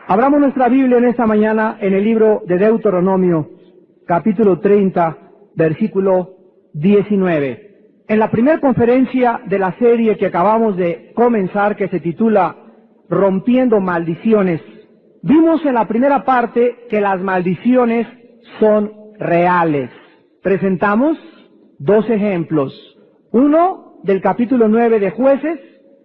Abramos nuestra Biblia en esta mañana en el libro de Deuteronomio, capítulo 30, versículo 19. En la primera conferencia de la serie que acabamos de comenzar, que se titula Rompiendo Maldiciones, vimos en la primera parte que las maldiciones son reales. Presentamos dos ejemplos. Uno, del capítulo 9 de Jueces,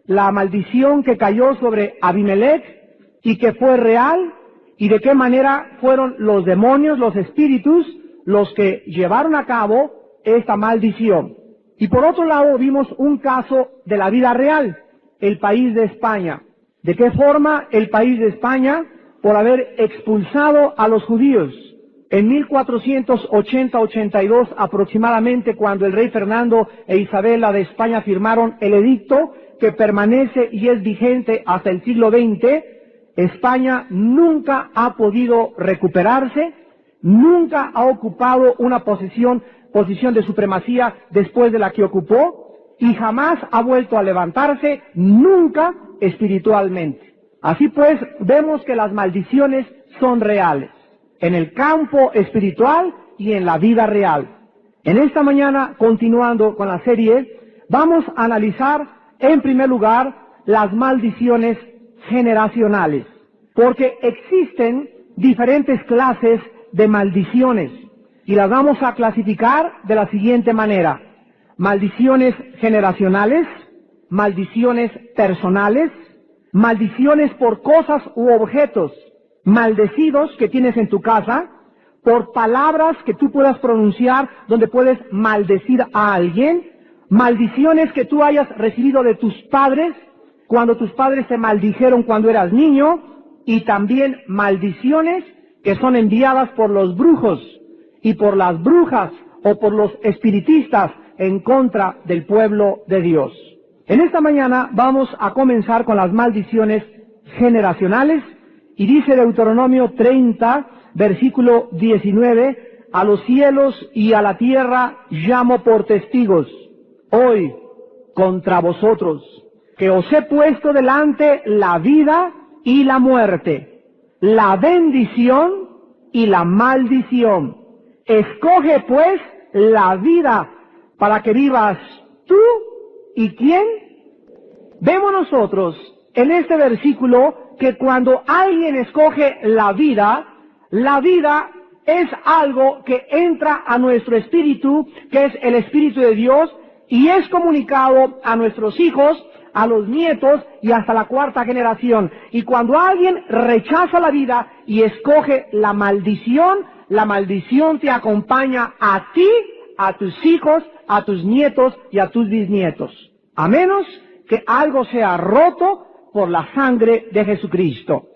la maldición que cayó sobre Abimelech, y que fue real, y de qué manera fueron los demonios, los espíritus, los que llevaron a cabo esta maldición. Y por otro lado vimos un caso de la vida real, el país de España. ¿De qué forma el país de España? Por haber expulsado a los judíos. En 1480-82 aproximadamente, cuando el rey Fernando e Isabela de España firmaron el edicto que permanece y es vigente hasta el siglo XX, España nunca ha podido recuperarse, nunca ha ocupado una posición de supremacía después de la que ocupó, y jamás ha vuelto a levantarse, nunca espiritualmente. Así pues, vemos que las maldiciones son reales, en el campo espiritual y en la vida real. En esta mañana, continuando con la serie, vamos a analizar, en primer lugar, las maldiciones generacionales, porque existen diferentes clases de maldiciones y las vamos a clasificar de la siguiente manera: maldiciones generacionales, maldiciones personales, maldiciones por cosas u objetos maldecidos que tienes en tu casa, por palabras que tú puedas pronunciar donde puedes maldecir a alguien, maldiciones que tú hayas recibido de tus padres, cuando tus padres te maldijeron cuando eras niño, y también maldiciones que son enviadas por los brujos y por las brujas o por los espiritistas en contra del pueblo de Dios. En esta mañana vamos a comenzar con las maldiciones generacionales, y dice Deuteronomio 30, versículo 19, a los cielos y a la tierra llamo por testigos hoy contra vosotros, que os he puesto delante la vida y la muerte, la bendición y la maldición. Escoge pues la vida para que vivas tú y ¿quién? Vemos nosotros en este versículo que cuando alguien escoge la vida es algo que entra a nuestro espíritu, que es el Espíritu de Dios, y es comunicado a nuestros hijos, a los nietos y hasta la cuarta generación. Y cuando alguien rechaza la vida y escoge la maldición te acompaña a ti, a tus hijos, a tus nietos y a tus bisnietos, a menos que algo sea roto por la sangre de Jesucristo.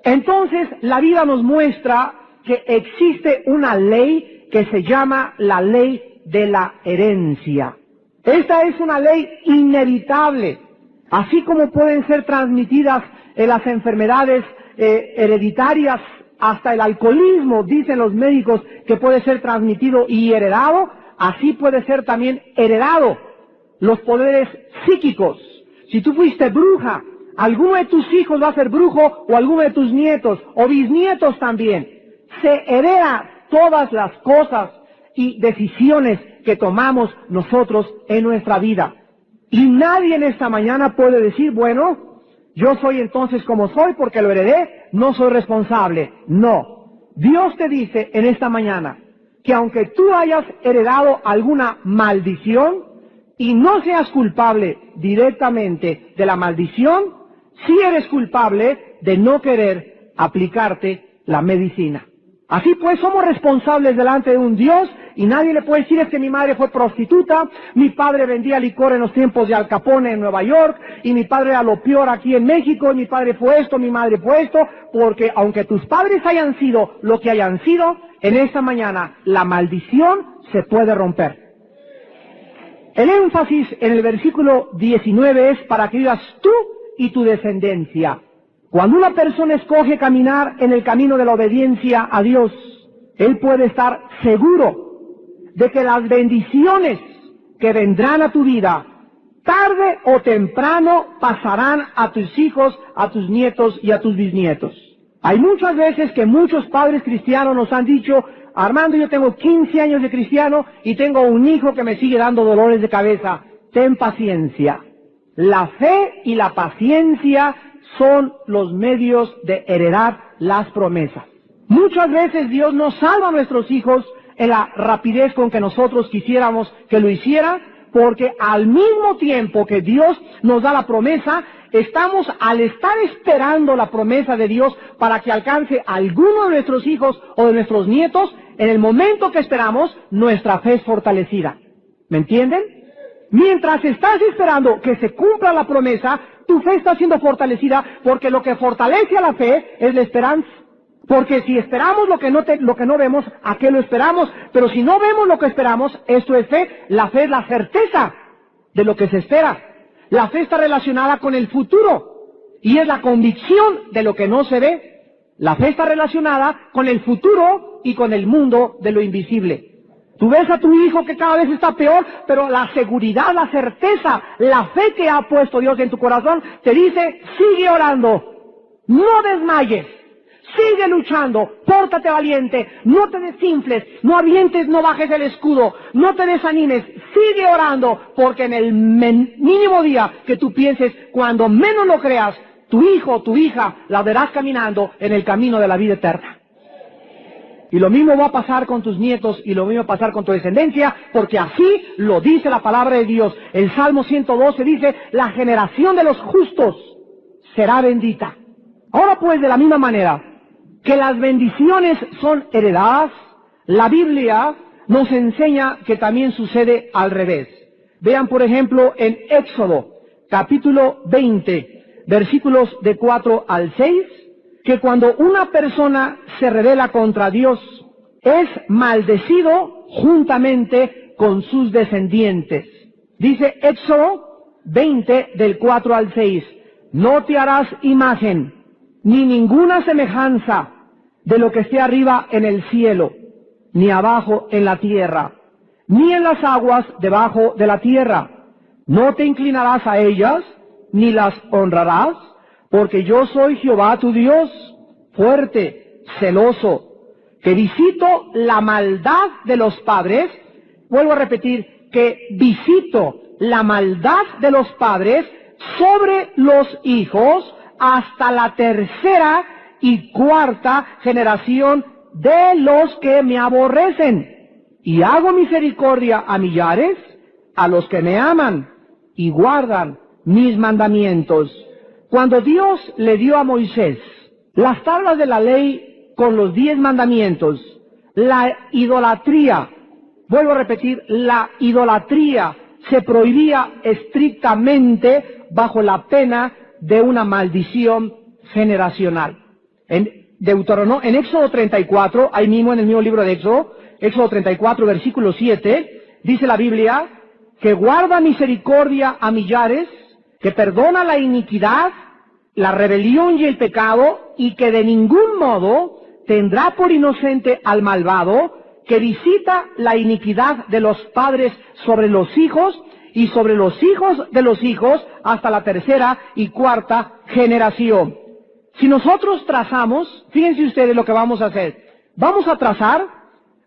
Entonces la vida nos muestra que existe una ley que se llama la ley de la herencia. Esta es una ley inevitable. Así como pueden ser transmitidas las enfermedades hereditarias, hasta el alcoholismo, dicen los médicos, que puede ser transmitido y heredado, así puede ser también heredado los poderes psíquicos. Si tú fuiste bruja, alguno de tus hijos va a ser brujo, o alguno de tus nietos, o bisnietos también. Se hereda todas las cosas y decisiones que tomamos nosotros en nuestra vida. Y nadie en esta mañana puede decir, bueno, yo soy entonces como soy porque lo heredé, no soy responsable. No. Dios te dice en esta mañana que aunque tú hayas heredado alguna maldición y no seas culpable directamente de la maldición, sí eres culpable de no querer aplicarte la medicina. Así pues, somos responsables delante de un Dios, y nadie le puede decir: es que mi madre fue prostituta, mi padre vendía licor en los tiempos de Al Capone en Nueva York, y mi padre era lo peor aquí en México, y mi padre fue esto, mi madre fue esto, porque aunque tus padres hayan sido lo que hayan sido, en esta mañana la maldición se puede romper. El énfasis en el versículo 19 es para que vivas tú y tu descendencia. Cuando una persona escoge caminar en el camino de la obediencia a Dios, él puede estar seguro de que las bendiciones que vendrán a tu vida, tarde o temprano pasarán a tus hijos, a tus nietos y a tus bisnietos. Hay muchas veces que muchos padres cristianos nos han dicho, Armando, yo tengo 15 años de cristiano y tengo un hijo que me sigue dando dolores de cabeza. Ten paciencia. La fe y la paciencia son los medios de heredar las promesas. Muchas veces Dios no salva a nuestros hijos en la rapidez con que nosotros quisiéramos que lo hiciera, porque al mismo tiempo que Dios nos da la promesa, estamos al estar esperando la promesa de Dios para que alcance a alguno de nuestros hijos o de nuestros nietos, en el momento que esperamos, nuestra fe es fortalecida. ¿Me entienden? Mientras estás esperando que se cumpla la promesa, tu fe está siendo fortalecida, porque lo que fortalece a la fe es la esperanza. Porque si esperamos lo que no vemos, ¿a qué lo esperamos? Pero si no vemos lo que esperamos, esto es fe. La fe es la certeza de lo que se espera. La fe está relacionada con el futuro y es la convicción de lo que no se ve. La fe está relacionada con el futuro y con el mundo de lo invisible. Tú ves a tu hijo que cada vez está peor, pero la seguridad, la certeza, la fe que ha puesto Dios en tu corazón te dice, sigue orando, no desmayes. Sigue luchando, pórtate valiente, no te desinfles, no avientes, no bajes el escudo, no te desanimes, sigue orando, porque en el mínimo día que tú pienses, cuando menos lo creas, tu hijo o tu hija la verás caminando en el camino de la vida eterna. Y lo mismo va a pasar con tus nietos y lo mismo va a pasar con tu descendencia, porque así lo dice la palabra de Dios. El Salmo 112 dice, la generación de los justos será bendita. Ahora pues, de la misma manera que las bendiciones son heredadas, la Biblia nos enseña que también sucede al revés. Vean, por ejemplo, en Éxodo, capítulo 20, versículos de 4 al 6, que cuando una persona se rebela contra Dios, es maldecido juntamente con sus descendientes. Dice Éxodo 20, del 4 al 6, no te harás imagen, ni ninguna semejanza de lo que esté arriba en el cielo, ni abajo en la tierra, ni en las aguas debajo de la tierra. No te inclinarás a ellas, ni las honrarás, porque yo soy Jehová tu Dios, fuerte, celoso, que visito la maldad de los padres. Vuelvo a repetir, que visito la maldad de los padres sobre los hijos, hasta la tercera y cuarta generación de los que me aborrecen. Y hago misericordia a millares, a los que me aman y guardan mis mandamientos. Cuando Dios le dio a Moisés las tablas de la ley con los 10 mandamientos, la idolatría, vuelvo a repetir, la idolatría se prohibía estrictamente bajo la pena de una maldición generacional. En Éxodo 34, ahí mismo en el mismo libro de Éxodo 34, versículo 7, dice la Biblia, que guarda misericordia a millares, que perdona la iniquidad, la rebelión y el pecado, y que de ningún modo tendrá por inocente al malvado, que visita la iniquidad de los padres sobre los hijos, y sobre los hijos de los hijos hasta la tercera y cuarta generación. Si nosotros trazamos, fíjense ustedes lo que vamos a hacer. Vamos a trazar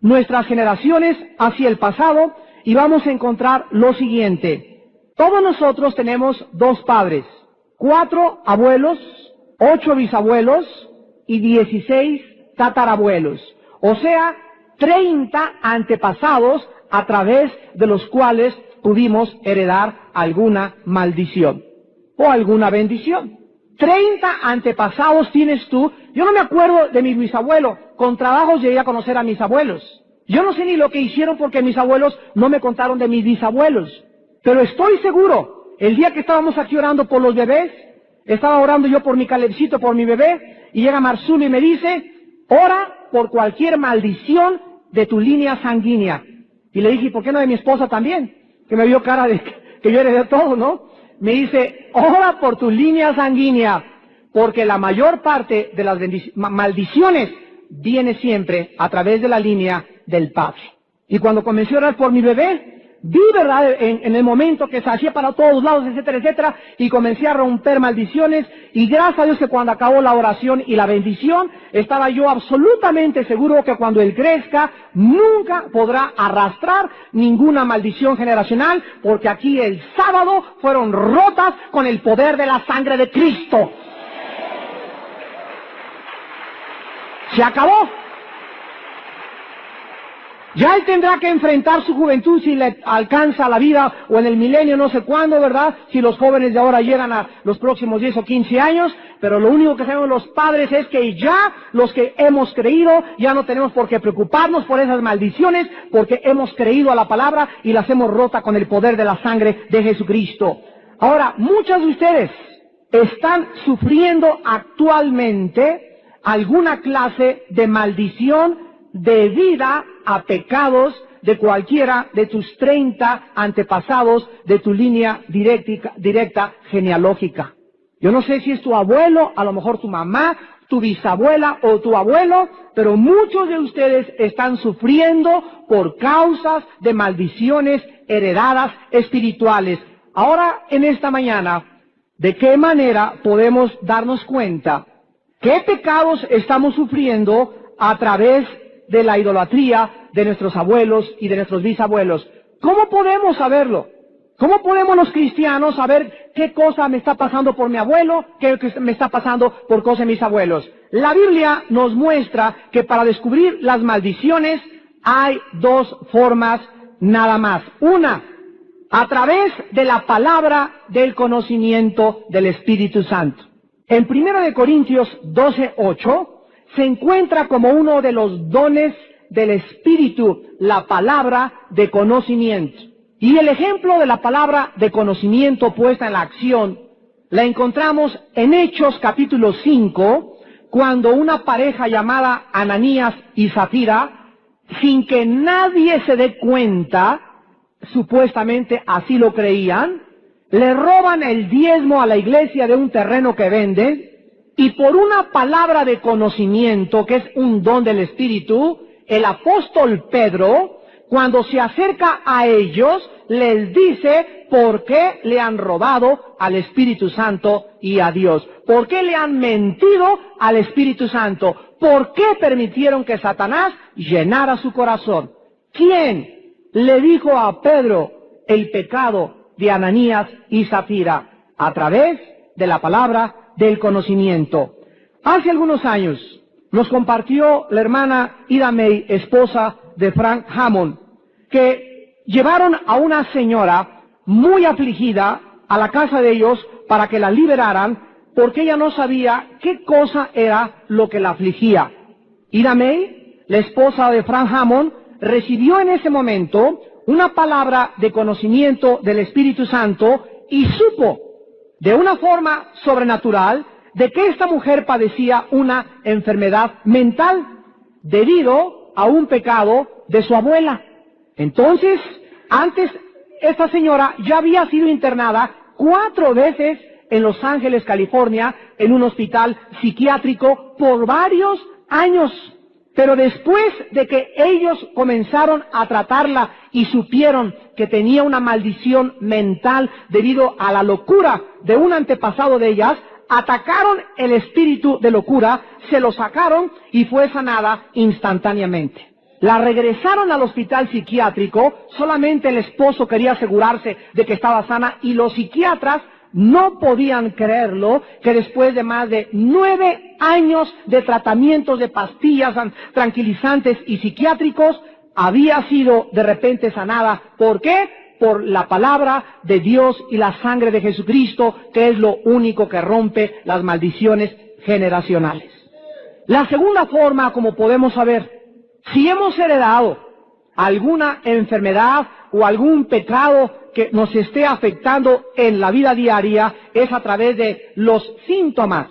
nuestras generaciones hacia el pasado y vamos a encontrar lo siguiente. Todos nosotros tenemos 2 padres, 4 abuelos, 8 bisabuelos y 16 tatarabuelos. O sea, 30 antepasados a través de los cuales pudimos heredar alguna maldición o alguna bendición. 30 antepasados tienes tú. Yo no me acuerdo de mi bisabuelo. Con trabajos llegué a conocer a mis abuelos. Yo no sé ni lo que hicieron porque mis abuelos no me contaron de mis bisabuelos. Pero estoy seguro, el día que estábamos aquí orando por los bebés, estaba orando yo por mi Calebcito, por mi bebé, y llega Marzulo y me dice, ora por cualquier maldición de tu línea sanguínea. Y le dije, ¿por qué no de mi esposa también? Que me vio cara de que yo heredé todo, ¿no? Me dice, ora por tu línea sanguínea, porque la mayor parte de las maldiciones viene siempre a través de la línea del padre. Y cuando comencé a orar por mi bebé, vi, ¿verdad?, en el momento que se hacía para todos lados, etcétera, etcétera, y comencé a romper maldiciones, y gracias a Dios que cuando acabó la oración y la bendición, estaba yo absolutamente seguro que cuando él crezca, nunca podrá arrastrar ninguna maldición generacional, porque aquí el sábado fueron rotas con el poder de la sangre de Cristo. Se acabó. Ya él tendrá que enfrentar su juventud si le alcanza la vida o en el milenio no sé cuándo, ¿verdad? Si los jóvenes de ahora llegan a los próximos 10 o 15 años, pero lo único que sabemos los padres es que ya los que hemos creído ya no tenemos por qué preocuparnos por esas maldiciones porque hemos creído a la palabra y las hemos rota con el poder de la sangre de Jesucristo. Ahora, muchos de ustedes están sufriendo actualmente alguna clase de maldición debida a pecados de cualquiera de tus 30 antepasados de tu línea directa genealógica. Yo no sé si es tu abuelo, a lo mejor tu mamá, tu bisabuela o tu abuelo, pero muchos de ustedes están sufriendo por causas de maldiciones heredadas espirituales. Ahora, en esta mañana, ¿de qué manera podemos darnos cuenta qué pecados estamos sufriendo a través de la idolatría de nuestros abuelos y de nuestros bisabuelos? ¿Cómo podemos saberlo? ¿Cómo podemos los cristianos saber qué cosa me está pasando por mi abuelo, qué me está pasando por cosas de mis abuelos? La Biblia nos muestra que para descubrir las maldiciones hay dos formas nada más. Una, a través de la palabra del conocimiento del Espíritu Santo. En 1 Corintios 12:8 se encuentra como uno de los dones del Espíritu la palabra de conocimiento. Y el ejemplo de la palabra de conocimiento puesta en la acción la encontramos en Hechos capítulo 5, cuando una pareja llamada Ananías y Zafira, sin que nadie se dé cuenta, supuestamente así lo creían, le roban el diezmo a la iglesia de un terreno que venden, y por una palabra de conocimiento, que es un don del Espíritu, el apóstol Pedro, cuando se acerca a ellos, les dice por qué le han robado al Espíritu Santo y a Dios. ¿Por qué le han mentido al Espíritu Santo? ¿Por qué permitieron que Satanás llenara su corazón? ¿Quién le dijo a Pedro el pecado de Ananías y Zafira? A través de la palabra del conocimiento. Hace algunos años nos compartió la hermana Ida May, esposa de Frank Hammond, que llevaron a una señora muy afligida a la casa de ellos para que la liberaran porque ella no sabía qué cosa era lo que la afligía. Ida May, la esposa de Frank Hammond, recibió en ese momento una palabra de conocimiento del Espíritu Santo y supo de una forma sobrenatural de que esta mujer padecía una enfermedad mental debido a un pecado de su abuela. Entonces, antes esta señora ya había sido internada 4 veces en Los Ángeles, California, en un hospital psiquiátrico por varios años. Pero después de que ellos comenzaron a tratarla y supieron que tenía una maldición mental debido a la locura de un antepasado de ellas, atacaron el espíritu de locura, se lo sacaron y fue sanada instantáneamente. La regresaron al hospital psiquiátrico, solamente el esposo quería asegurarse de que estaba sana y los psiquiatras no podían creerlo, que después de más de 9 años de tratamientos de pastillas tranquilizantes y psiquiátricos, había sido de repente sanada. ¿Por qué? Por la palabra de Dios y la sangre de Jesucristo, que es lo único que rompe las maldiciones generacionales. La segunda forma, como podemos saber, si hemos heredado alguna enfermedad o algún pecado que nos esté afectando en la vida diaria, es a través de los síntomas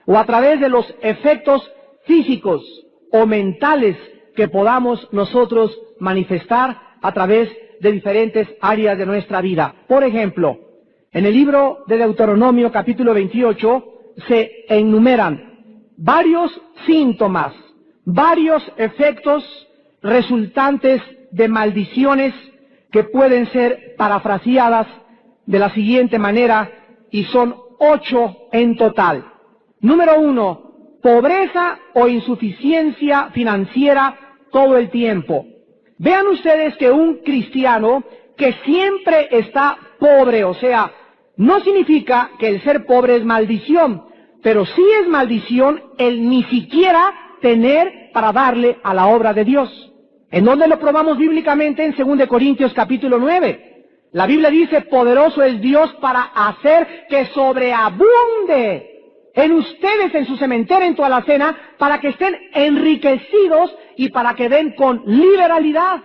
o a través de los efectos físicos o mentales que podamos nosotros manifestar a través de diferentes áreas de nuestra vida. Por ejemplo, en el libro de Deuteronomio capítulo 28 se enumeran varios síntomas, varios efectos resultantes de maldiciones que pueden ser parafraseadas de la siguiente manera, y son 8 en total. Número 1, pobreza o insuficiencia financiera todo el tiempo. Vean ustedes que un cristiano que siempre está pobre, o sea, no significa que el ser pobre es maldición, pero sí es maldición el ni siquiera tener para darle a la obra de Dios. ¿En dónde lo probamos bíblicamente? En 2 Corintios capítulo 9. La Biblia dice, poderoso es Dios para hacer que sobreabunde en ustedes, en su cementera, en tu alacena, para que estén enriquecidos y para que den con liberalidad.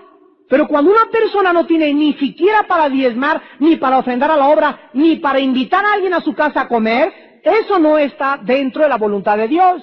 Pero cuando una persona no tiene ni siquiera para diezmar, ni para ofrendar a la obra, ni para invitar a alguien a su casa a comer, eso no está dentro de la voluntad de Dios.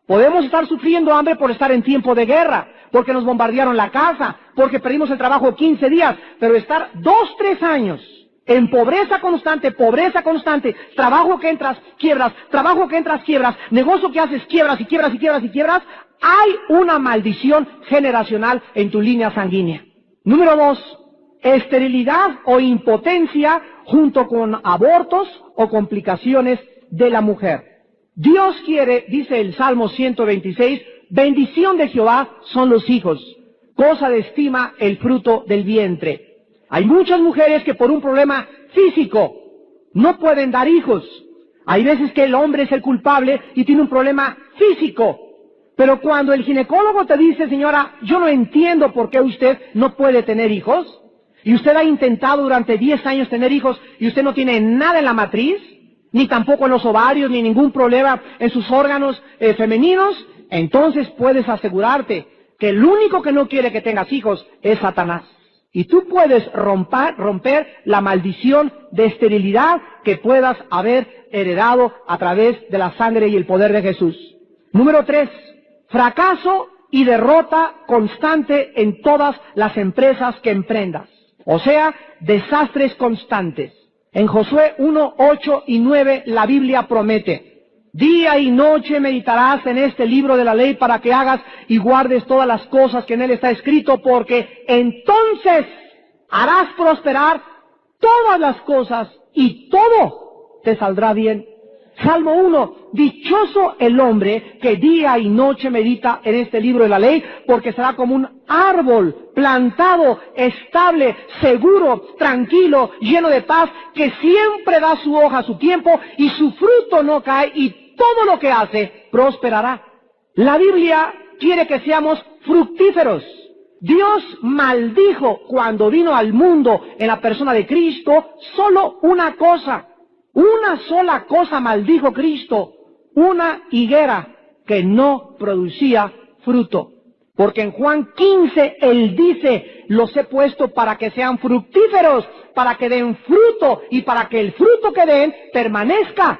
Podemos estar sufriendo hambre por estar en tiempo de guerra, porque nos bombardearon la casa, porque perdimos el trabajo 15 días, pero estar 2, 3 años en pobreza constante, trabajo que entras, quiebras, trabajo que entras, quiebras, negocio que haces, quiebras y quiebras y quiebras y quiebras, hay una maldición generacional en tu línea sanguínea. Número 2, esterilidad o impotencia junto con abortos o complicaciones de la mujer. Dios quiere, dice el Salmo 126, bendición de Jehová son los hijos, cosa de estima el fruto del vientre. Hay muchas mujeres que por un problema físico no pueden dar hijos. Hay veces que el hombre es el culpable y tiene un problema físico. Pero cuando el ginecólogo te dice, señora, yo no entiendo por qué usted no puede tener hijos, y usted ha intentado durante 10 años tener hijos y usted no tiene nada en la matriz, ni tampoco en los ovarios, ni ningún problema en sus órganos femeninos, entonces puedes asegurarte que el único que no quiere que tengas hijos es Satanás. Y tú puedes romper la maldición de esterilidad que puedas haber heredado a través de la sangre y el poder de Jesús. Número 3, fracaso y derrota constante en todas las empresas que emprendas. O sea, desastres constantes. En Josué 1, 8 y 9 la Biblia promete: día y noche meditarás en este libro de la ley para que hagas y guardes todas las cosas que en él está escrito, porque entonces harás prosperar todas las cosas y todo te saldrá bien. Salmo 1, dichoso el hombre que día y noche medita en este libro de la ley, porque será como un árbol plantado, estable, seguro, tranquilo, lleno de paz, que siempre da su hoja a su tiempo y su fruto no cae y todo lo que hace prosperará. La Biblia quiere que seamos fructíferos. Dios maldijo cuando vino al mundo en la persona de Cristo solo una cosa. Una sola cosa maldijo Cristo: una higuera que no producía fruto. Porque en Juan 15 Él dice, los he puesto para que sean fructíferos, para que den fruto y para que el fruto que den permanezca.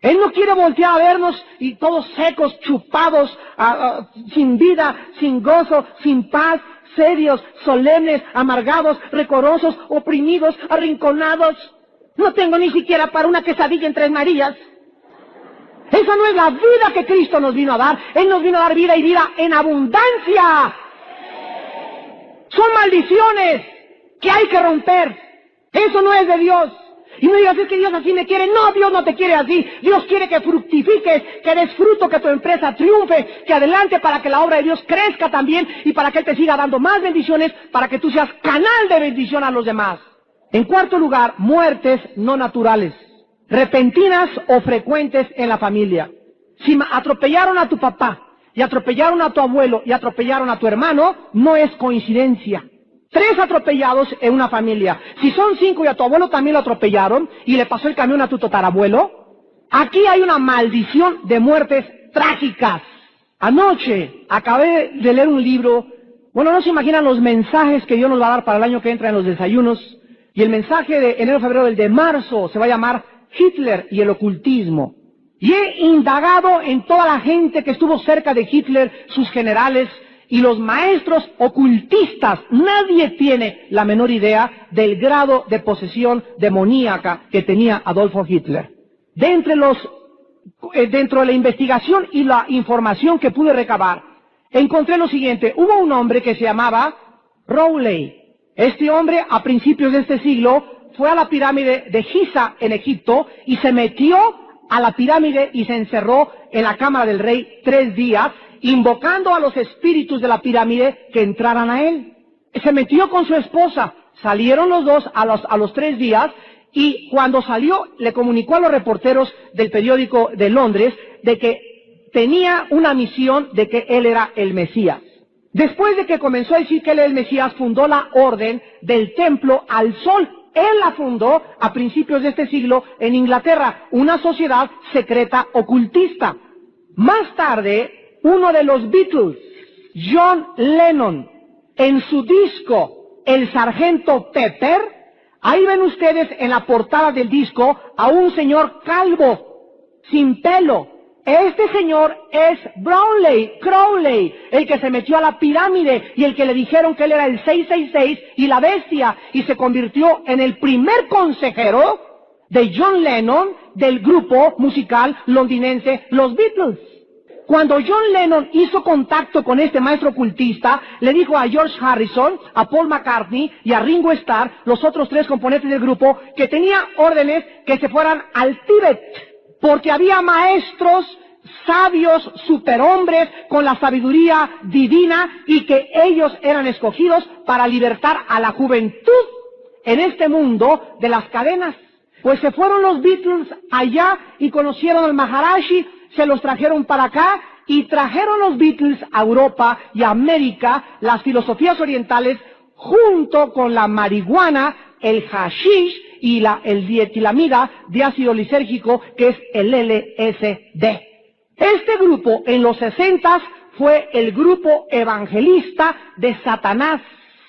Él no quiere voltear a vernos y todos secos, chupados, sin vida, sin gozo, sin paz, serios, solemnes, amargados, recorosos, oprimidos, arrinconados. No tengo ni siquiera para una quesadilla en Tres Marías. Esa no es la vida que Cristo nos vino a dar. Él nos vino a dar vida y vida en abundancia. Son maldiciones que hay que romper. Eso no es de Dios. Y no digas, es que Dios así me quiere. No, Dios no te quiere así. Dios quiere que fructifiques, que des fruto, que tu empresa triunfe, que adelante para que la obra de Dios crezca también y para que Él te siga dando más bendiciones, para que tú seas canal de bendición a los demás. En cuarto lugar, muertes no naturales, repentinas o frecuentes en la familia. Si atropellaron a tu papá, y atropellaron a tu abuelo, y atropellaron a tu hermano, no es coincidencia. 3 atropellados en una familia. Si son 5 y a tu abuelo también lo atropellaron, y le pasó el camión a tu tatarabuelo, aquí hay una maldición de muertes trágicas. Anoche acabé de leer un libro, bueno, no se imaginan los mensajes que Dios nos va a dar para el año que entra en los desayunos. Y el mensaje de enero, febrero, el de marzo, se va a llamar Hitler y el ocultismo. Y he indagado en toda la gente que estuvo cerca de Hitler, sus generales y los maestros ocultistas. Nadie tiene la menor idea del grado de posesión demoníaca que tenía Adolfo Hitler. Dentro de la investigación y la información que pude recabar, encontré lo siguiente: hubo un hombre que se llamaba Rowley. Este hombre, a principios de este siglo, fue a la pirámide de Giza en Egipto y se metió a la pirámide y se encerró en la cámara del rey 3 días, invocando a los espíritus de la pirámide que entraran a él. Se metió con su esposa, salieron los dos a los 3 días, y cuando salió le comunicó a los reporteros del periódico de Londres de que tenía una misión, de que él era el Mesías. Después de que comenzó a decir que él era el Mesías, fundó la Orden del Templo al Sol. Él la fundó a principios de este siglo en Inglaterra, una sociedad secreta ocultista. Más tarde, uno de los Beatles, John Lennon, en su disco El Sargento Pepper, ahí ven ustedes en la portada del disco a un señor calvo, sin pelo. Este señor es Crowley, el que se metió a la pirámide y el que le dijeron que él era el 666 y la bestia, y se convirtió en el primer consejero de John Lennon del grupo musical londinense Los Beatles. Cuando John Lennon hizo contacto con este maestro ocultista, le dijo a George Harrison, a Paul McCartney y a Ringo Starr, los otros 3 componentes del grupo, que tenía órdenes que se fueran al Tíbet, porque había maestros sabios, superhombres, con la sabiduría divina, y que ellos eran escogidos para libertar a la juventud en este mundo de las cadenas. Pues se fueron los Beatles allá y conocieron al Maharishi, se los trajeron para acá y trajeron los Beatles a Europa y a América las filosofías orientales junto con la marihuana, el hashish y el dietilamida de ácido lisérgico, que es el LSD. Este grupo en los 60 fue el grupo evangelista de Satanás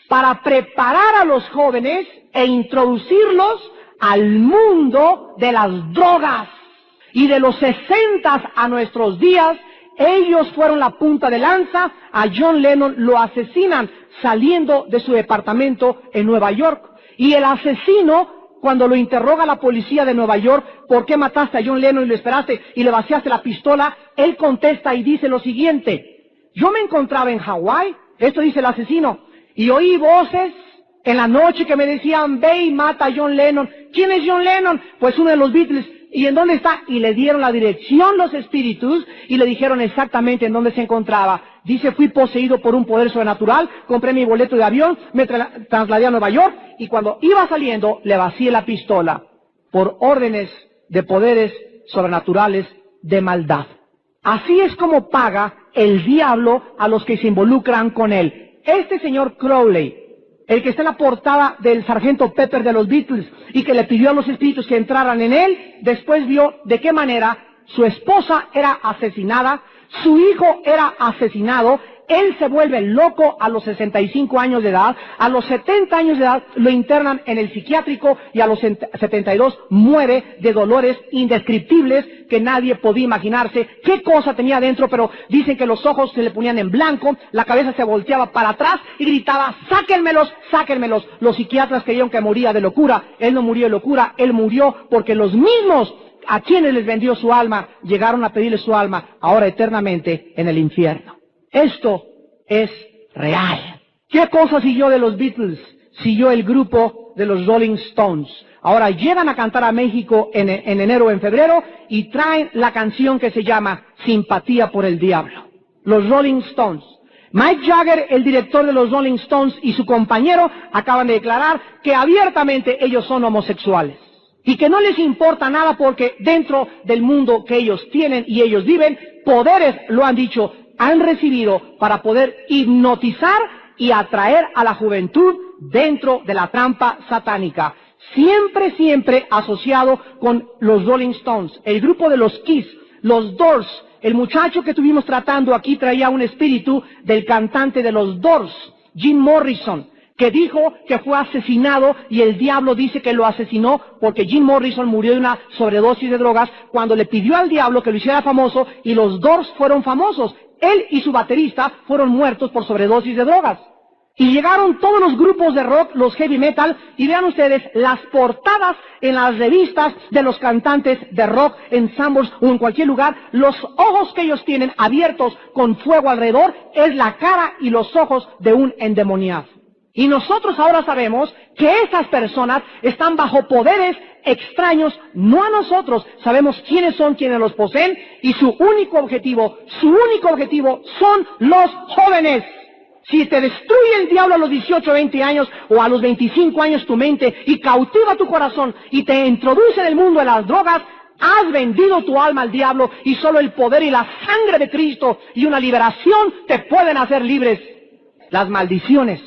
para preparar a los jóvenes e introducirlos al mundo de las drogas. Y de los 60 a nuestros días, ellos fueron la punta de lanza. A John Lennon lo asesinan saliendo de su departamento en Nueva York. Y el asesino, cuando lo interroga la policía de Nueva York, ¿por qué mataste a John Lennon y lo esperaste y le vaciaste la pistola? Él contesta y dice lo siguiente: yo me encontraba en Hawái, esto dice el asesino, y oí voces en la noche que me decían, ve y mata a John Lennon. ¿Quién es John Lennon? Pues uno de los Beatles. ¿Y en dónde está? Y le dieron la dirección los espíritus y le dijeron exactamente en dónde se encontraba. Dice, fui poseído por un poder sobrenatural, compré mi boleto de avión, me trasladé a Nueva York y cuando iba saliendo le vacié la pistola por órdenes de poderes sobrenaturales de maldad. Así es como paga el diablo a los que se involucran con él. Este señor Crowley, el que está en la portada del Sargento Pepper de los Beatles y que le pidió a los espíritus que entraran en él, después vio de qué manera su esposa era asesinada, su hijo era asesinado, él se vuelve loco a los 65 años de edad, a los 70 años de edad lo internan en el psiquiátrico y a los 72 muere de dolores indescriptibles que nadie podía imaginarse qué cosa tenía dentro, pero dicen que los ojos se le ponían en blanco, la cabeza se volteaba para atrás y gritaba, sáquenmelos, sáquenmelos. Los psiquiatras creyeron que moría de locura. Él no murió de locura, él murió porque los mismos a quienes les vendió su alma llegaron a pedirle su alma ahora eternamente en el infierno. Esto es real. ¿Qué cosa siguió de los Beatles? Siguió el grupo de los Rolling Stones. Ahora llegan a cantar a México en enero o en febrero y traen la canción que se llama Simpatía por el Diablo. Los Rolling Stones. Mike Jagger, el director de los Rolling Stones, y su compañero acaban de declarar que abiertamente ellos son homosexuales. Y que no les importa nada porque dentro del mundo que ellos tienen y ellos viven, poderes, lo han dicho, han recibido para poder hipnotizar y atraer a la juventud dentro de la trampa satánica. Siempre asociado con los Rolling Stones, el grupo de los Kiss, los Doors. El muchacho que estuvimos tratando aquí traía un espíritu del cantante de los Doors, Jim Morrison, que dijo que fue asesinado y el diablo dice que lo asesinó porque Jim Morrison murió de una sobredosis de drogas cuando le pidió al diablo que lo hiciera famoso y los Doors fueron famosos. Él y su baterista fueron muertos por sobredosis de drogas. Y llegaron todos los grupos de rock, los heavy metal, y vean ustedes las portadas en las revistas de los cantantes de rock, en Sanborns o en cualquier lugar, los ojos que ellos tienen abiertos con fuego alrededor, es la cara y los ojos de un endemoniado. Y nosotros ahora sabemos que esas personas están bajo poderes extraños, no a nosotros. Sabemos quiénes son quienes los poseen y su único objetivo son los jóvenes. Si te destruye el diablo a los 18, 20 años o a los 25 años tu mente y cautiva tu corazón y te introduce en el mundo de las drogas, has vendido tu alma al diablo y solo el poder y la sangre de Cristo y una liberación te pueden hacer libres. Las maldiciones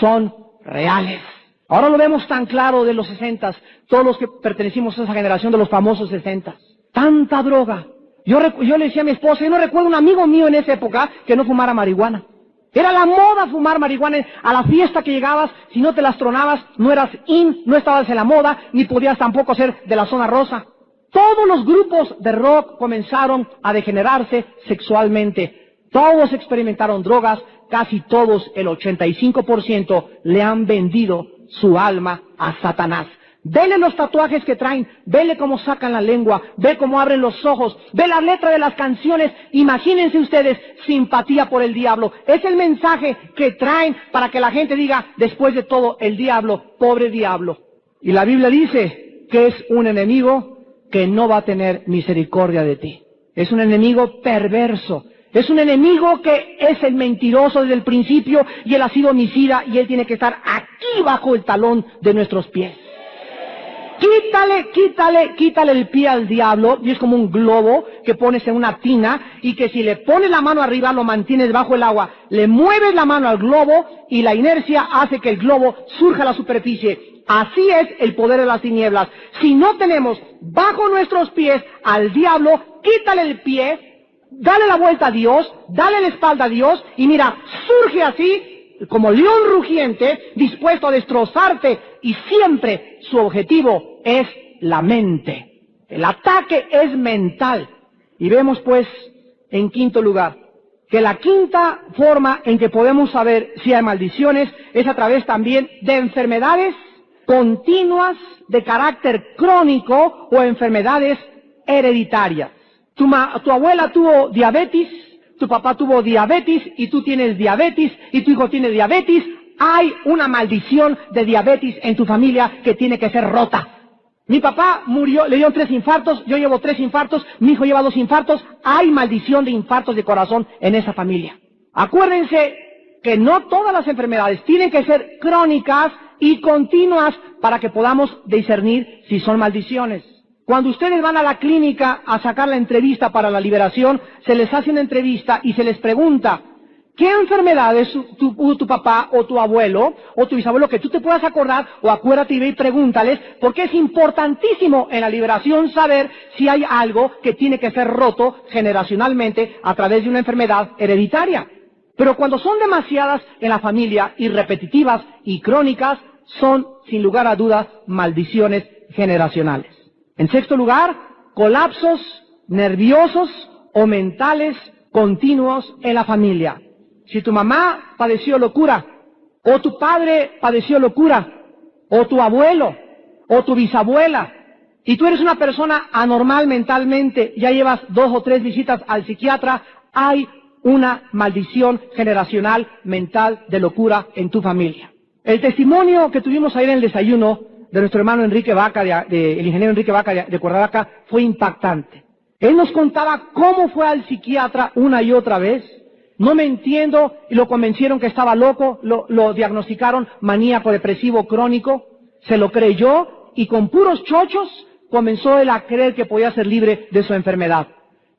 son reales. Ahora lo vemos tan claro de los 60, todos los que pertenecimos a esa generación de los famosos 60. Tanta droga. Yo le decía a mi esposa, yo no recuerdo un amigo mío en esa época que no fumara marihuana. Era la moda fumar marihuana. A la fiesta que llegabas, si no te las tronabas, no eras no estabas en la moda, ni podías tampoco ser de la zona rosa. Todos los grupos de rock comenzaron a degenerarse sexualmente. Todos experimentaron drogas, casi todos, el 85%, le han vendido su alma a Satanás. Vele los tatuajes que traen, vele cómo sacan la lengua, ve cómo abren los ojos, ve la letra de las canciones. Imagínense ustedes, simpatía por el diablo. Es el mensaje que traen para que la gente diga, después de todo, el diablo, pobre diablo. Y la Biblia dice que es un enemigo que no va a tener misericordia de ti. Es un enemigo perverso. Es un enemigo que es el mentiroso desde el principio y él ha sido homicida y él tiene que estar aquí bajo el talón de nuestros pies. Quítale el pie al diablo, y es como un globo que pones en una tina y que si le pones la mano arriba lo mantienes bajo el agua, le mueves la mano al globo y la inercia hace que el globo surja a la superficie. Así es el poder de las tinieblas. Si no tenemos bajo nuestros pies al diablo, quítale el pie, dale la vuelta a Dios, dale la espalda a Dios y mira, surge así como león rugiente, dispuesto a destrozarte, y siempre su objetivo es la mente. El ataque es mental. Y vemos pues, en quinto lugar, que la quinta forma en que podemos saber si hay maldiciones es a través también de enfermedades continuas de carácter crónico o enfermedades hereditarias. Tu abuela tuvo diabetes, tu papá tuvo diabetes y tú tienes diabetes y tu hijo tiene diabetes. Hay una maldición de diabetes en tu familia que tiene que ser rota. Mi papá murió, le dio 3 infartos, yo llevo 3 infartos, mi hijo lleva 2 infartos. Hay maldición de infartos de corazón en esa familia. Acuérdense que no todas las enfermedades tienen que ser crónicas y continuas para que podamos discernir si son maldiciones. Cuando ustedes van a la clínica a sacar la entrevista para la liberación, se les hace una entrevista y se les pregunta, ¿qué enfermedades tuvo tu papá o tu abuelo o tu bisabuelo que tú te puedas acordar? O acuérdate y ve y pregúntales, porque es importantísimo en la liberación saber si hay algo que tiene que ser roto generacionalmente a través de una enfermedad hereditaria. Pero cuando son demasiadas en la familia y repetitivas y crónicas, son, sin lugar a dudas, maldiciones generacionales. En sexto lugar, colapsos nerviosos o mentales continuos en la familia. Si tu mamá padeció locura, o tu padre padeció locura, o tu abuelo, o tu bisabuela, y tú eres una persona anormal mentalmente, ya llevas 2 o 3 visitas al psiquiatra, hay una maldición generacional mental de locura en tu familia. El testimonio que tuvimos ayer en el desayuno de nuestro hermano Enrique Vaca, el ingeniero Enrique Vaca de Cuernavaca, fue impactante. Él nos contaba cómo fue al psiquiatra una y otra vez, no mintiendo, y lo convencieron que estaba loco, lo diagnosticaron maníaco depresivo crónico, se lo creyó y con puros chochos comenzó él a creer que podía ser libre de su enfermedad.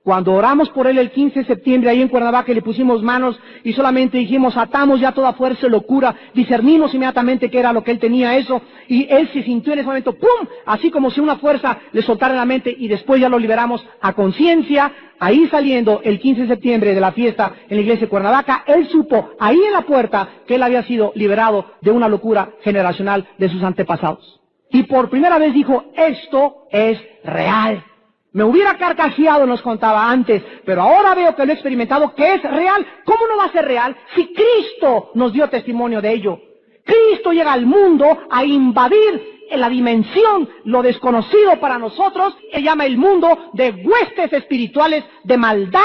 Cuando oramos por él el 15 de septiembre ahí en Cuernavaca y le pusimos manos y solamente dijimos, atamos ya toda fuerza y locura, discernimos inmediatamente qué era lo que él tenía eso, y él se sintió en ese momento, ¡pum!, así como si una fuerza le soltara en la mente, y después ya lo liberamos a conciencia. Ahí saliendo el 15 de septiembre de la fiesta en la iglesia de Cuernavaca, él supo ahí en la puerta que él había sido liberado de una locura generacional de sus antepasados. Y por primera vez dijo, esto es real. Me hubiera carcajeado, nos contaba antes, pero ahora veo que lo he experimentado, que es real. ¿Cómo no va a ser real si Cristo nos dio testimonio de ello? Cristo llega al mundo a invadir en la dimensión, lo desconocido para nosotros, que llama el mundo de huestes espirituales de maldad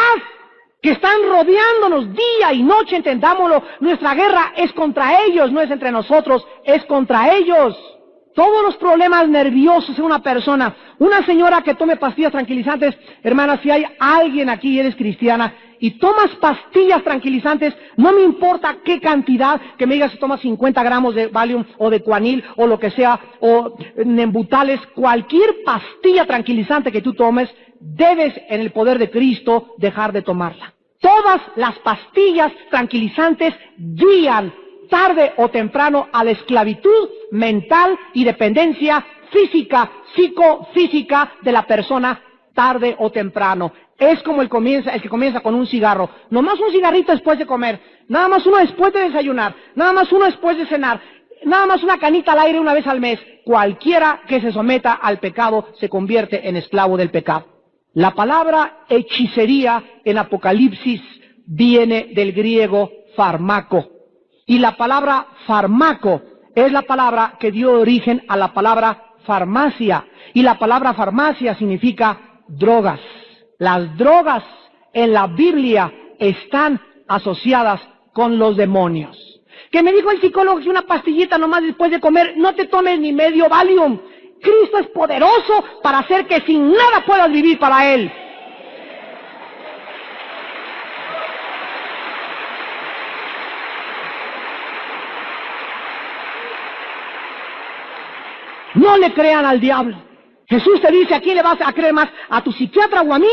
que están rodeándonos día y noche, entendámoslo. Nuestra guerra es contra ellos, no es entre nosotros, es contra ellos. Todos los problemas nerviosos en una persona, una señora que tome pastillas tranquilizantes, hermana, si hay alguien aquí y eres cristiana y tomas pastillas tranquilizantes, no me importa qué cantidad, que me digas si tomas 50 gramos de Valium o de Cuanil o lo que sea, o Nembutales, cualquier pastilla tranquilizante que tú tomes, debes en el poder de Cristo dejar de tomarla. Todas las pastillas tranquilizantes guían tarde o temprano a la esclavitud mental y dependencia física, psicofísica de la persona tarde o temprano. Es como el que comienza con un cigarro. Nomás un cigarrito después de comer, nada más uno después de desayunar, nada más uno después de cenar, nada más una canita al aire una vez al mes. Cualquiera que se someta al pecado se convierte en esclavo del pecado. La palabra hechicería en Apocalipsis viene del griego farmaco. Y la palabra farmaco es la palabra que dio origen a la palabra farmacia. Y la palabra farmacia significa drogas. Las drogas en la Biblia están asociadas con los demonios. Que me dijo el psicólogo que una pastillita nomás después de comer, no te tomes ni medio Valium. Cristo es poderoso para hacer que sin nada puedas vivir para Él. No le crean al diablo. Jesús te dice, ¿a quién le vas a creer más? ¿A tu psiquiatra o a mí?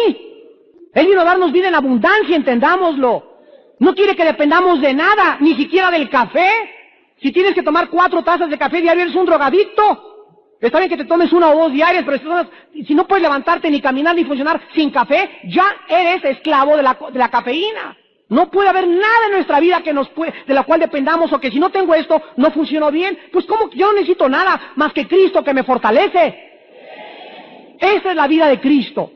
Él vino a darnos vida en abundancia, entendámoslo. No quiere que dependamos de nada, ni siquiera del café. Si tienes que tomar 4 tazas de café diario, eres un drogadicto. Está bien que te tomes 1 o 2 diarias, pero si no puedes levantarte, ni caminar, ni funcionar sin café, ya eres esclavo de la cafeína. No puede haber nada en nuestra vida de la cual dependamos, o que si no tengo esto, no funcionó bien. Pues ¿cómo? Yo no necesito nada más que Cristo que me fortalece. Esta es la vida de Cristo.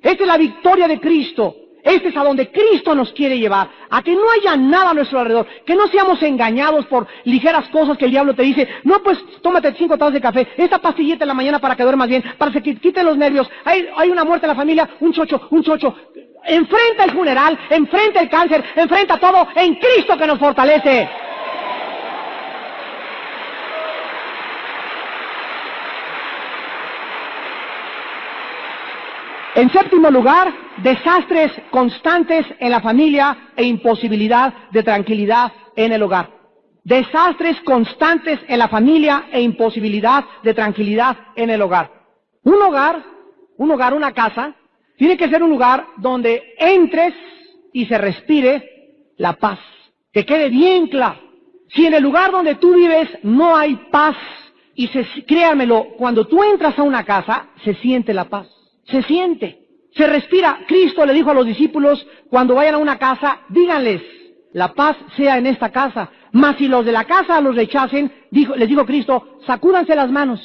Esta es la victoria de Cristo. Este es a donde Cristo nos quiere llevar. A que no haya nada a nuestro alrededor. Que no seamos engañados por ligeras cosas que el diablo te dice. No, pues tómate 5 tazas de café. Esta pastillita en la mañana para que duermas bien. Para que quiten los nervios. Hay una muerte en la familia. Un chocho. Enfrenta el funeral. Enfrenta el cáncer. Enfrenta todo en Cristo que nos fortalece. En séptimo lugar, desastres constantes en la familia e imposibilidad de tranquilidad en el hogar. Desastres constantes en la familia e imposibilidad de tranquilidad en el hogar. Un hogar, una casa, tiene que ser un lugar donde entres y se respire la paz. Que quede bien claro. Si en el lugar donde tú vives no hay paz, y créanmelo, cuando tú entras a una casa, se siente la paz. Se siente, se respira. Cristo le dijo a los discípulos, cuando vayan a una casa, díganles, la paz sea en esta casa. Mas si los de la casa los rechacen, les dijo Cristo, sacúdanse las manos.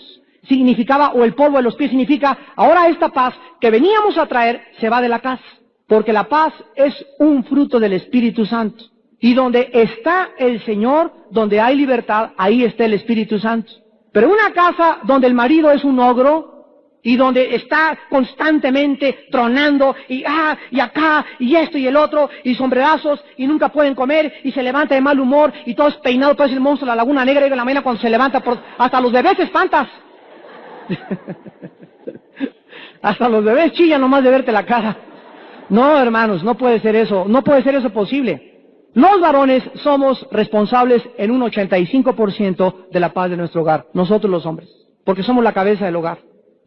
Significaba, o el polvo de los pies significa, ahora esta paz que veníamos a traer se va de la casa. Porque la paz es un fruto del Espíritu Santo. Y donde está el Señor, donde hay libertad, ahí está el Espíritu Santo. Pero una casa donde el marido es un ogro, y donde está constantemente tronando, y acá, y esto y el otro, y sombrerazos, y nunca pueden comer, y se levanta de mal humor, y todo es peinado, parece el monstruo de la Laguna Negra, y en la mañana cuando se levanta, hasta los bebés se espantas. Hasta los bebés chillan nomás de verte la cara. No, hermanos, no puede ser eso posible. Los varones somos responsables en un 85% de la paz de nuestro hogar, nosotros los hombres, porque somos la cabeza del hogar.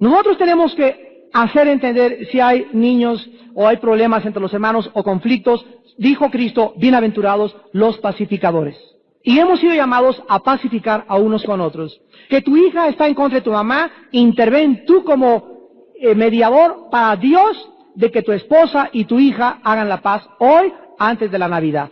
Nosotros tenemos que hacer entender si hay niños o hay problemas entre los hermanos o conflictos. Dijo Cristo, bienaventurados los pacificadores. Y hemos sido llamados a pacificar a unos con otros. Que tu hija está en contra de tu mamá, interven tú como mediador para Dios de que tu esposa y tu hija hagan la paz hoy antes de la Navidad.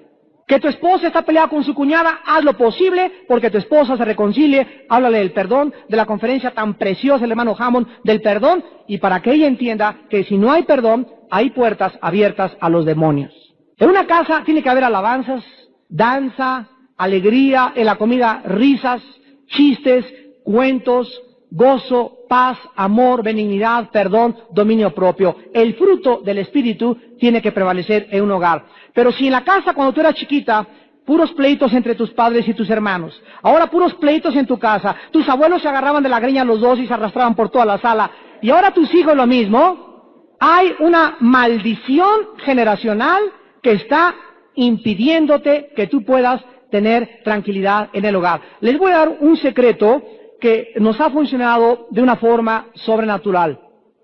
Que tu esposa está peleada con su cuñada, haz lo posible porque tu esposa se reconcilie, háblale del perdón, de la conferencia tan preciosa del hermano Hammond, del perdón, y para que ella entienda que si no hay perdón, hay puertas abiertas a los demonios. En una casa tiene que haber alabanzas, danza, alegría, en la comida risas, chistes, cuentos, gozo, paz, amor, benignidad, perdón, dominio propio. El fruto del Espíritu tiene que prevalecer en un hogar. Pero si en la casa, cuando tú eras chiquita, puros pleitos entre tus padres y tus hermanos, ahora puros pleitos en tu casa, tus abuelos se agarraban de la greña los dos y se arrastraban por toda la sala, y ahora tus hijos lo mismo, hay una maldición generacional que está impidiéndote que tú puedas tener tranquilidad en el hogar. Les voy a dar un secreto que nos ha funcionado de una forma sobrenatural.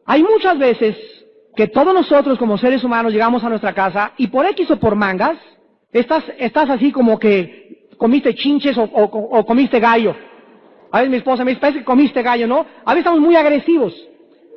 Hay muchas veces que todos nosotros como seres humanos llegamos a nuestra casa y por X o por mangas, estás así como que comiste chinches o comiste gallo. A veces mi esposa me dice, parece que comiste gallo, ¿no? A veces estamos muy agresivos.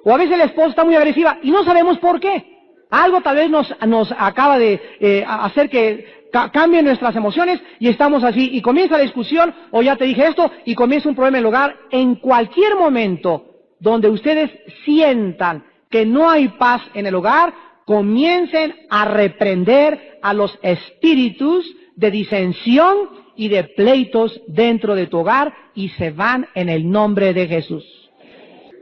O a veces la esposa está muy agresiva y no sabemos por qué. Algo tal vez nos acaba de hacer que cambien nuestras emociones y estamos así. Y comienza la discusión, o ya te dije esto, y comienza un problema en el hogar. En cualquier momento donde ustedes sientan que no hay paz en el hogar, comiencen a reprender a los espíritus de disensión y de pleitos dentro de tu hogar y se van en el nombre de Jesús.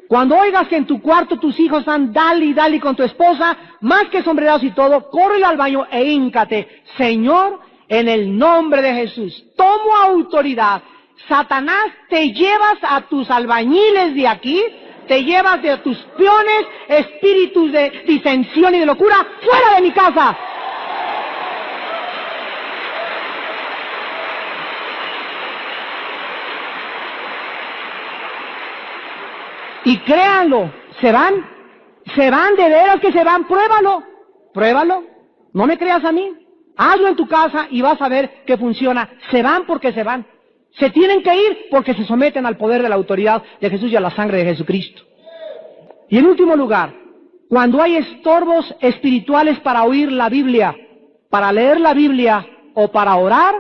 Cuando oigas que en tu cuarto tus hijos están dale y dale con tu esposa, más que sombrerados y todo, córrele al baño e híncate. Señor, en el nombre de Jesús, tomo autoridad. Satanás, te llevas a tus albañiles de aquí, te llevas de tus peones, espíritus de disensión y de locura, fuera de mi casa. Y créanlo, se van de veras que se van, pruébalo, no me creas a mí, hazlo en tu casa y vas a ver que funciona, se van porque se van, se tienen que ir porque se someten al poder de la autoridad de Jesús y a la sangre de Jesucristo. Y en último lugar, cuando hay estorbos espirituales para oír la Biblia, para leer la Biblia o para orar,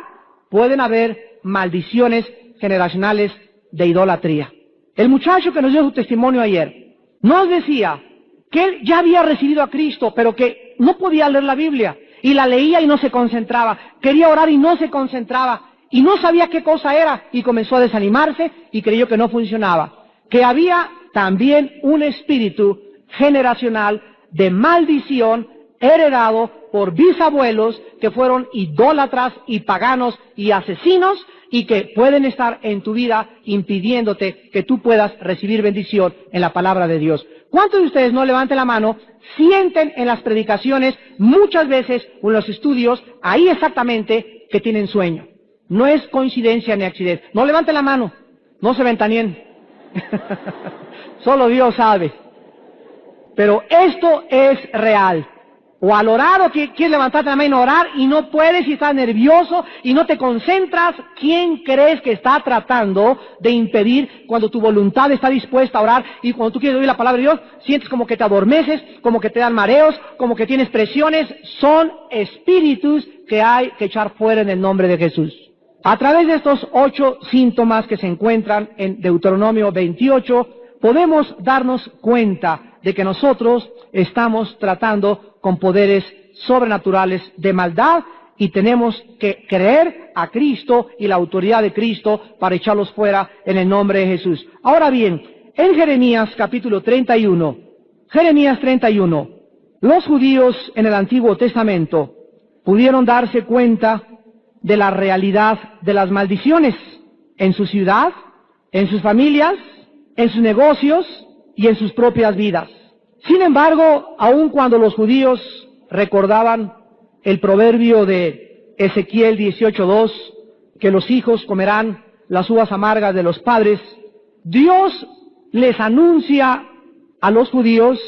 pueden haber maldiciones generacionales de idolatría. El muchacho que nos dio su testimonio ayer nos decía que él ya había recibido a Cristo, pero que no podía leer la Biblia, y la leía y no se concentraba, quería orar y no se concentraba, y no sabía qué cosa era, y comenzó a desanimarse y creyó que no funcionaba, que había también un espíritu generacional de maldición heredado por bisabuelos que fueron idólatras y paganos y asesinos, y que pueden estar en tu vida impidiéndote que tú puedas recibir bendición en la palabra de Dios. ¿Cuántos de ustedes, no levanten la mano, sienten en las predicaciones muchas veces o en los estudios, ahí exactamente, que tienen sueño? No es coincidencia ni accidente. No levanten la mano, no se ventaneen. Solo Dios sabe. Pero esto es real. O al orar, o quieres levantarte la mano y orar, y no puedes, y estás nervioso, y no te concentras. ¿Quién crees que está tratando de impedir cuando tu voluntad está dispuesta a orar, y cuando tú quieres oír la palabra de Dios, sientes como que te adormeces, como que te dan mareos, como que tienes presiones? Son espíritus que hay que echar fuera en el nombre de Jesús. A través de estos 8 síntomas que se encuentran en Deuteronomio 28, podemos darnos cuenta de que nosotros estamos tratando con poderes sobrenaturales de maldad y tenemos que creer a Cristo y la autoridad de Cristo para echarlos fuera en el nombre de Jesús. Ahora bien, en Jeremías capítulo 31, los judíos en el Antiguo Testamento pudieron darse cuenta de la realidad de las maldiciones en su ciudad, en sus familias, en sus negocios y en sus propias vidas. Sin embargo, aun cuando los judíos recordaban el proverbio de Ezequiel 18:2, que los hijos comerán las uvas amargas de los padres, Dios les anuncia a los judíos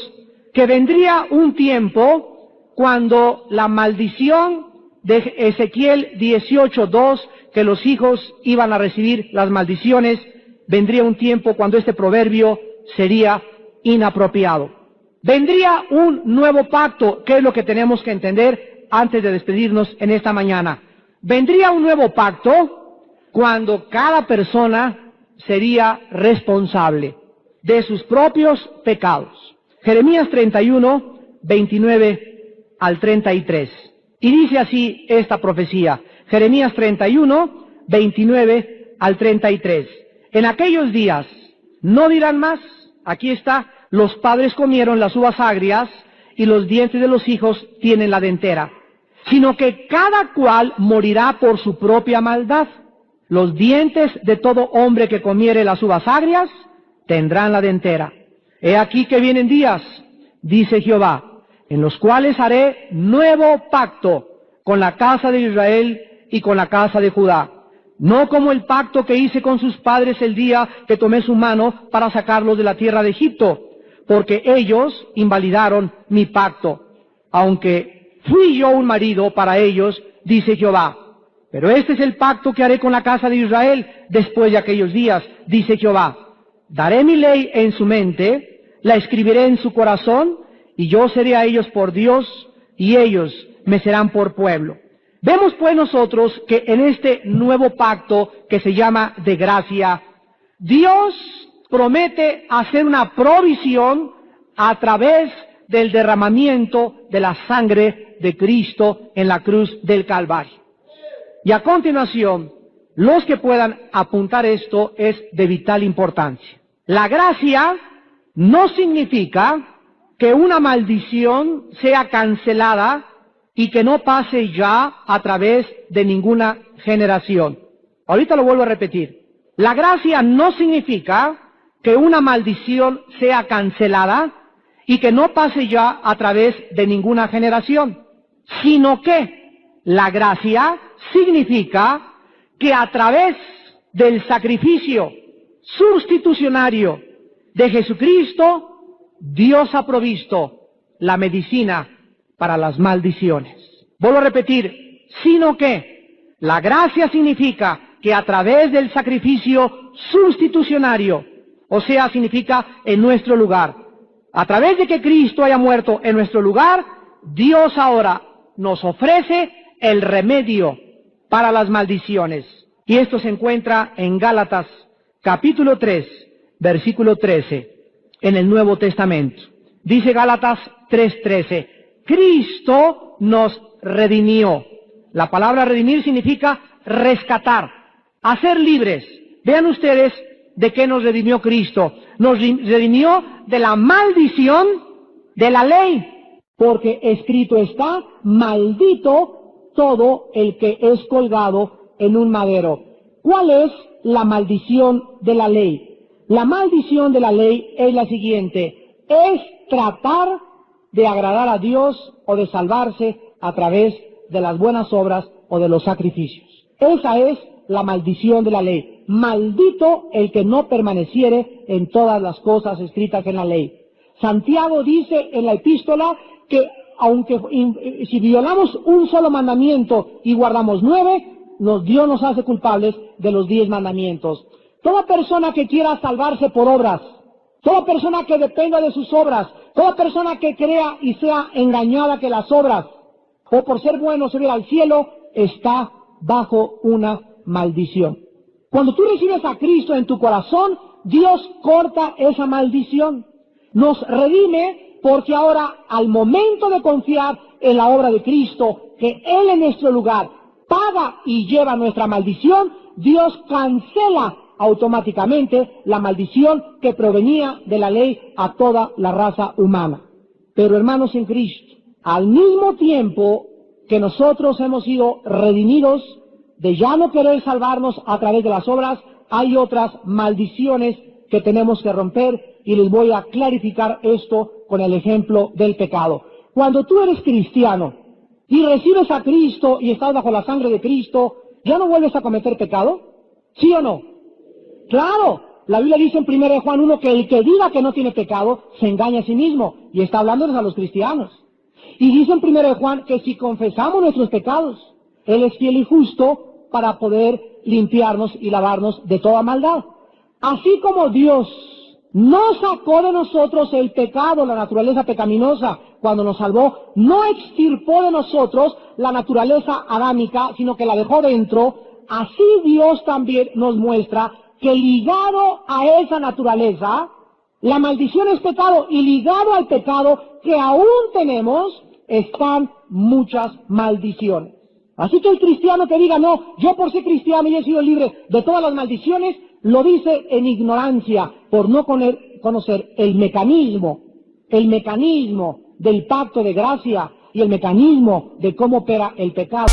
que vendría un tiempo cuando la maldición de Ezequiel 18:2, que los hijos iban a recibir las maldiciones, vendría un tiempo cuando este proverbio sería inapropiado. Vendría un nuevo pacto, que es lo que tenemos que entender antes de despedirnos en esta mañana. Vendría un nuevo pacto cuando cada persona sería responsable de sus propios pecados. Jeremías 31, 29 al 33. Y dice así esta profecía. Jeremías 31, 29 al 33. En aquellos días No dirán más, aquí está, los padres comieron las uvas agrias y los dientes de los hijos tienen la dentera, sino que cada cual morirá por su propia maldad. Los dientes de todo hombre que comiere las uvas agrias tendrán la dentera. He aquí que vienen días, dice Jehová, en los cuales haré nuevo pacto con la casa de Israel y con la casa de Judá, no como el pacto que hice con sus padres el día que tomé su mano para sacarlos de la tierra de Egipto, porque ellos invalidaron mi pacto, aunque fui yo un marido para ellos, dice Jehová. Pero este es el pacto que haré con la casa de Israel después de aquellos días, dice Jehová. Daré mi ley en su mente, la escribiré en su corazón, y yo seré a ellos por Dios, y ellos me serán por pueblo. Vemos pues nosotros que en este nuevo pacto que se llama de gracia, Dios promete hacer una provisión a través del derramamiento de la sangre de Cristo en la cruz del Calvario. Y a continuación, los que puedan apuntar esto es de vital importancia. La gracia no significa que una maldición sea cancelada y que no pase ya a través de ninguna generación. Ahorita lo vuelvo a repetir. La gracia no significa que una maldición sea cancelada y que no pase ya a través de ninguna generación, sino que la gracia significa que a través del sacrificio sustitucionario de Jesucristo, Dios ha provisto la medicina para las maldiciones. Vuelvo a repetir, sino que la gracia significa que a través del sacrificio sustitucionario, o sea, significa en nuestro lugar, a través de que Cristo haya muerto en nuestro lugar, Dios ahora nos ofrece el remedio para las maldiciones. Y esto se encuentra en Gálatas capítulo 3, versículo 13, en el Nuevo Testamento. Dice Gálatas 3:13, Cristo nos redimió. La palabra redimir significa rescatar, hacer libres. Vean ustedes de qué nos redimió Cristo. Nos redimió de la maldición de la ley, porque escrito está, maldito todo el que es colgado en un madero. ¿Cuál es la maldición de la ley? La maldición de la ley es la siguiente, es tratar de agradar a Dios o de salvarse a través de las buenas obras o de los sacrificios. Esa es la maldición de la ley. Maldito el que no permaneciere en todas las cosas escritas en la ley. Santiago dice en la epístola que aunque si violamos un solo mandamiento y guardamos 9, Dios nos hace culpables de los 10 mandamientos. Toda persona que quiera salvarse por obras, toda persona que dependa de sus obras, toda persona que crea y sea engañada que las obras, o por ser bueno subir al cielo, está bajo una maldición. Cuando tú recibes a Cristo en tu corazón, Dios corta esa maldición. Nos redime porque ahora, al momento de confiar en la obra de Cristo, que Él en nuestro lugar paga y lleva nuestra maldición, Dios cancela automáticamente la maldición que provenía de la ley a toda la raza humana. Pero hermanos en Cristo, al mismo tiempo que nosotros hemos sido redimidos de ya no querer salvarnos a través de las obras, hay otras maldiciones que tenemos que romper, y les voy a clarificar esto con el ejemplo del pecado. Cuando tú eres cristiano y recibes a Cristo y estás bajo la sangre de Cristo, ¿ya no vuelves a cometer pecado? ¿Sí o no? Claro, la Biblia dice en 1 Juan 1 que el que diga que no tiene pecado se engaña a sí mismo, y está hablándoles a los cristianos. Y dice en 1 Juan que si confesamos nuestros pecados, Él es fiel y justo para poder limpiarnos y lavarnos de toda maldad. Así como Dios no sacó de nosotros el pecado, la naturaleza pecaminosa, cuando nos salvó, no extirpó de nosotros la naturaleza adámica, sino que la dejó dentro, así Dios también nos muestra que ligado a esa naturaleza, la maldición es pecado, y ligado al pecado que aún tenemos, están muchas maldiciones. Así que el cristiano que diga, no, yo por ser cristiano y he sido libre de todas las maldiciones, lo dice en ignorancia, por no conocer el mecanismo del pacto de gracia y el mecanismo de cómo opera el pecado.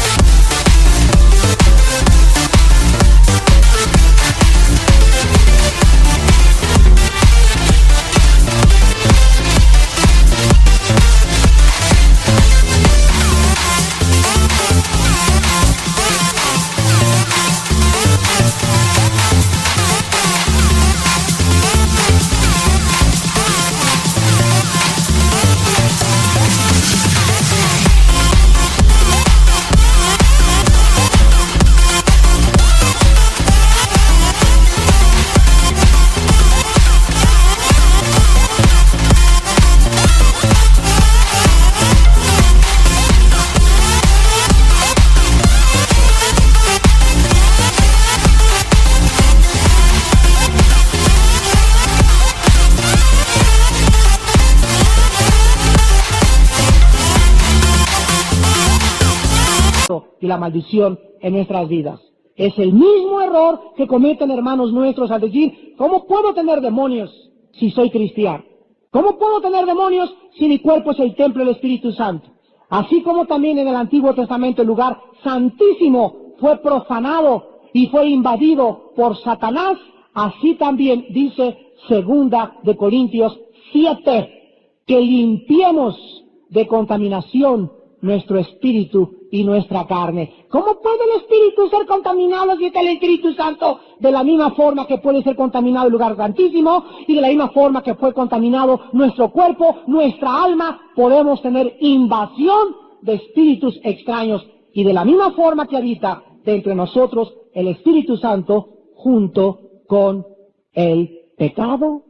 Y la maldición en nuestras vidas. Es el mismo error que cometen hermanos nuestros al decir, ¿cómo puedo tener demonios si soy cristiano? ¿Cómo puedo tener demonios si mi cuerpo es el templo del Espíritu Santo? Así como también en el Antiguo Testamento el lugar santísimo fue profanado y fue invadido por Satanás, así también dice 2 Corintios 7, que limpiemos de contaminación nuestro espíritu y nuestra carne. ¿Cómo puede el espíritu ser contaminado si está el Espíritu Santo? De la misma forma que puede ser contaminado el lugar santísimo y de la misma forma que fue contaminado nuestro cuerpo, nuestra alma, podemos tener invasión de espíritus extraños y de la misma forma que habita entre nosotros el Espíritu Santo junto con el pecado.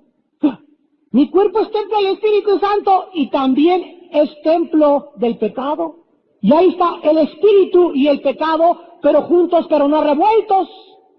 Mi cuerpo es templo del Espíritu Santo y también es templo del pecado. Y ahí está el espíritu y el pecado, pero juntos, pero no revueltos.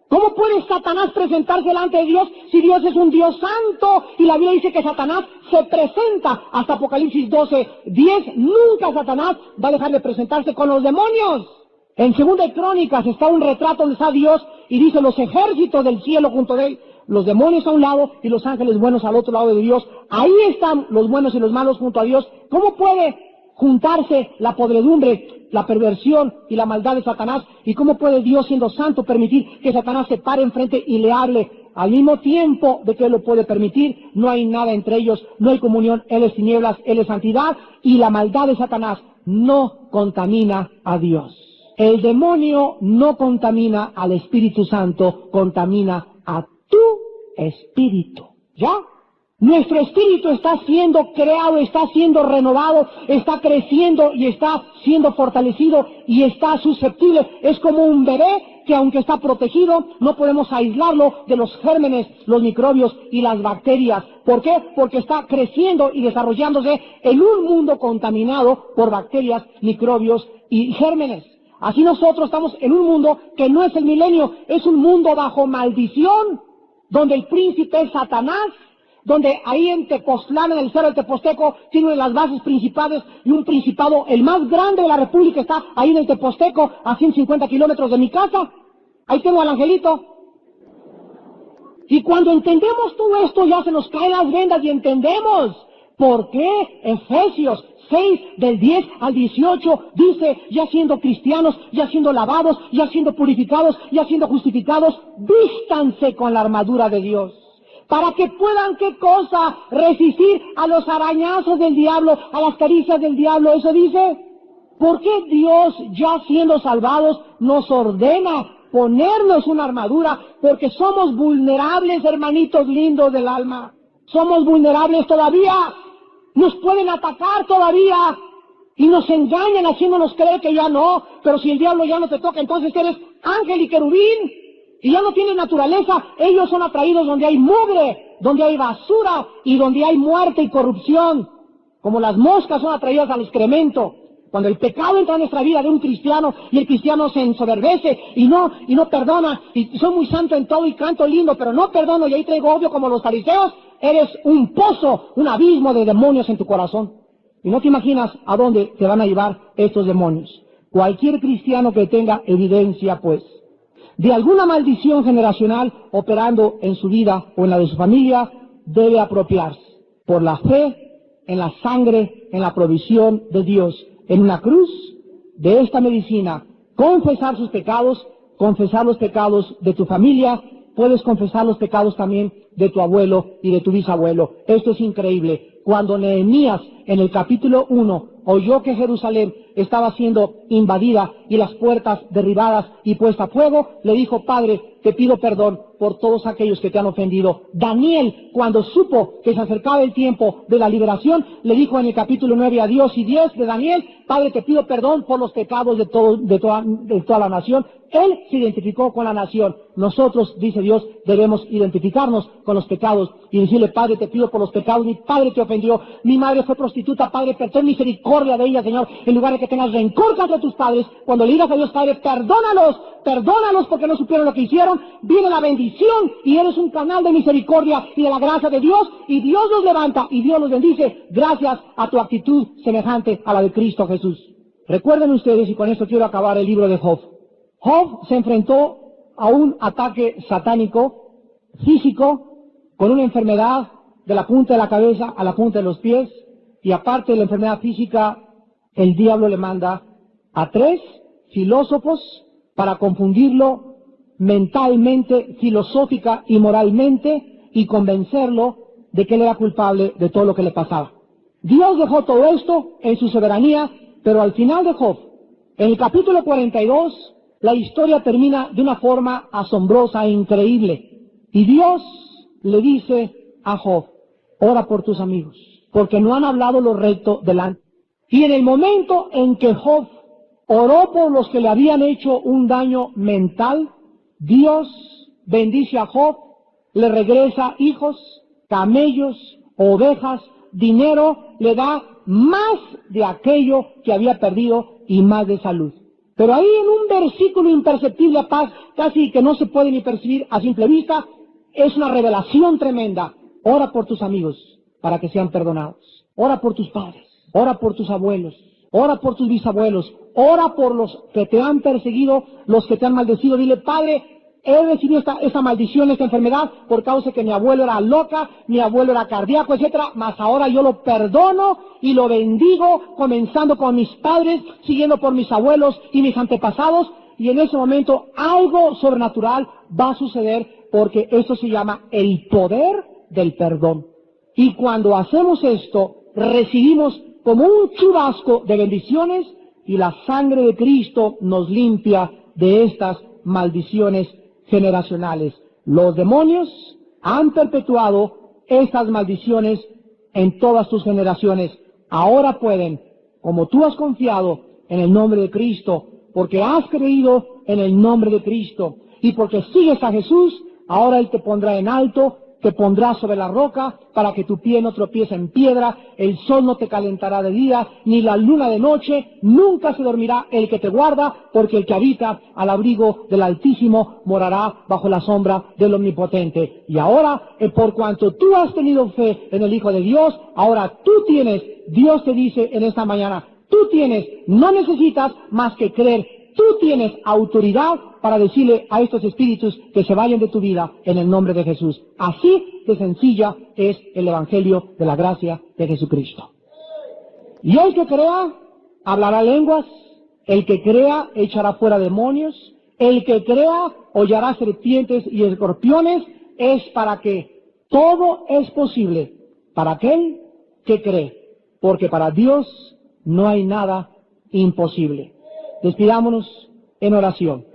¿Cómo puede Satanás presentarse delante de Dios si Dios es un Dios santo? Y la Biblia dice que Satanás se presenta hasta Apocalipsis 12:10. Nunca Satanás va a dejar de presentarse con los demonios. En 2 Crónicas está un retrato donde está Dios y dice los ejércitos del cielo junto de él. Los demonios a un lado y los ángeles buenos al otro lado de Dios. Ahí están los buenos y los malos junto a Dios. ¿Cómo puede juntarse la podredumbre, la perversión y la maldad de Satanás? ¿Y cómo puede Dios, siendo santo, permitir que Satanás se pare enfrente y le hable? Al mismo tiempo de que Él lo puede permitir, no hay nada entre ellos, no hay comunión. Él es tinieblas, Él es santidad, y la maldad de Satanás no contamina a Dios. El demonio no contamina al Espíritu Santo, contamina a tu espíritu. ¿Ya? Nuestro espíritu está siendo creado, está siendo renovado, está creciendo y está siendo fortalecido y está susceptible. Es como un bebé que aunque está protegido, no podemos aislarlo de los gérmenes, los microbios y las bacterias. ¿Por qué? Porque está creciendo y desarrollándose en un mundo contaminado por bacterias, microbios y gérmenes. Así nosotros estamos en un mundo que no es el milenio, es un mundo bajo maldición, donde el príncipe es Satanás, donde ahí en Tepoztlán, en el cerro del Teposteco, tiene una de las bases principales y un principado, el más grande de la República, está ahí en el Teposteco, a 150 kilómetros de mi casa. Ahí tengo al angelito. Y cuando entendemos todo esto, ya se nos caen las vendas y entendemos por qué Efesios 6, del 10 al 18, dice, ya siendo cristianos, ya siendo lavados, ya siendo purificados, ya siendo justificados, vístanse con la armadura de Dios, para que puedan, ¿qué cosa? Resistir a los arañazos del diablo, a las caricias del diablo. Eso dice. ¿Por qué Dios, ya siendo salvados, nos ordena ponernos una armadura? Porque somos vulnerables, hermanitos lindos del alma. Somos vulnerables todavía. Nos pueden atacar todavía. Y nos engañan haciéndonos creer que ya no. Pero si el diablo ya no te toca, entonces eres ángel y querubín. Y ya no tienen naturaleza. Ellos son atraídos donde hay mugre, donde hay basura y donde hay muerte y corrupción. Como las moscas son atraídas al excremento. Cuando el pecado entra en nuestra vida de un cristiano y el cristiano se ensoberbece y no perdona, y soy muy santo en todo y canto lindo, pero no perdono y ahí traigo odio como los fariseos, eres un pozo, un abismo de demonios en tu corazón. Y no te imaginas a dónde te van a llevar estos demonios. Cualquier cristiano que tenga evidencia, pues, de alguna maldición generacional operando en su vida o en la de su familia, debe apropiarse por la fe en la sangre, en la provisión de Dios, en una cruz de esta medicina, confesar sus pecados, confesar los pecados de tu familia, puedes confesar los pecados también de tu abuelo y de tu bisabuelo. Esto es increíble. Cuando Nehemías en el capítulo 1 oyó que Jerusalén estaba siendo invadida y las puertas derribadas y puesta a fuego, le dijo: Padre, te pido perdón por todos aquellos que te han ofendido. Daniel, cuando supo que se acercaba el tiempo de la liberación, le dijo en el capítulo 9 a Dios y 10 de Daniel: Padre, te pido perdón por los pecados de toda la nación. Él se identificó con la nación. Nosotros, dice Dios, debemos identificarnos con los pecados y decirle: Padre, te pido por los pecados. Mi padre te ofendió, mi madre fue prostituta. Padre, ten misericordia de ella, Señor. En lugar de que tengas rencor contra tus padres, cuando le digas a Dios: Padre, perdónalos porque no supieron lo que hicieron, viene la bendición y eres un canal de misericordia y de la gracia de Dios, y Dios los levanta y Dios los bendice gracias a tu actitud semejante a la de Cristo Jesús. Recuerden ustedes, y con esto quiero acabar el libro de Job. Job se enfrentó a un ataque satánico, físico, con una enfermedad de la punta de la cabeza a la punta de los pies, y aparte de la enfermedad física, el diablo le manda a 3 filósofos para confundirlo mentalmente, filosófica y moralmente, y convencerlo de que él era culpable de todo lo que le pasaba. Dios dejó todo esto en su soberanía, pero al final de Job, en el capítulo 42, la historia termina de una forma asombrosa e increíble. Y Dios le dice a Job: ora por tus amigos, porque no han hablado lo recto delante. Y en el momento en que Job oró por los que le habían hecho un daño mental, Dios bendice a Job, le regresa hijos, camellos, ovejas, dinero, le da más de aquello que había perdido y más de salud. Pero ahí en un versículo imperceptible, casi que no se puede ni percibir a simple vista, es una revelación tremenda. Ora por tus amigos para que sean perdonados. Ora por tus padres. Ora por tus abuelos. Ora por tus bisabuelos. Ora por los que te han perseguido, los que te han maldecido. Dile: Padre, he recibido esta maldición, esta enfermedad, por causa que mi abuelo era loca, mi abuelo era cardíaco, etcétera, mas ahora yo lo perdono y lo bendigo, comenzando con mis padres, siguiendo por mis abuelos y mis antepasados, y en ese momento algo sobrenatural va a suceder, porque eso se llama el poder del perdón. Y cuando hacemos esto, recibimos como un chubasco de bendiciones, y la sangre de Cristo nos limpia de estas maldiciones generacionales. Los demonios han perpetuado estas maldiciones en todas tus generaciones. Ahora pueden, como tú has confiado en el nombre de Cristo, porque has creído en el nombre de Cristo y porque sigues a Jesús, ahora Él te pondrá en alto, te pondrá sobre la roca para que tu pie no tropiece en piedra, el sol no te calentará de día, ni la luna de noche, nunca se dormirá el que te guarda, porque el que habita al abrigo del Altísimo morará bajo la sombra del Omnipotente. Y ahora, por cuanto tú has tenido fe en el Hijo de Dios, ahora tú tienes, Dios te dice en esta mañana, tú tienes, no necesitas más que creer, tú tienes autoridad para decirle a estos espíritus que se vayan de tu vida en el nombre de Jesús. Así de sencilla es el Evangelio de la gracia de Jesucristo. Y el que crea, hablará lenguas, el que crea, echará fuera demonios, el que crea, hollará serpientes y escorpiones. Es para que todo es posible para aquel que cree, porque para Dios no hay nada imposible. Despidámonos en oración.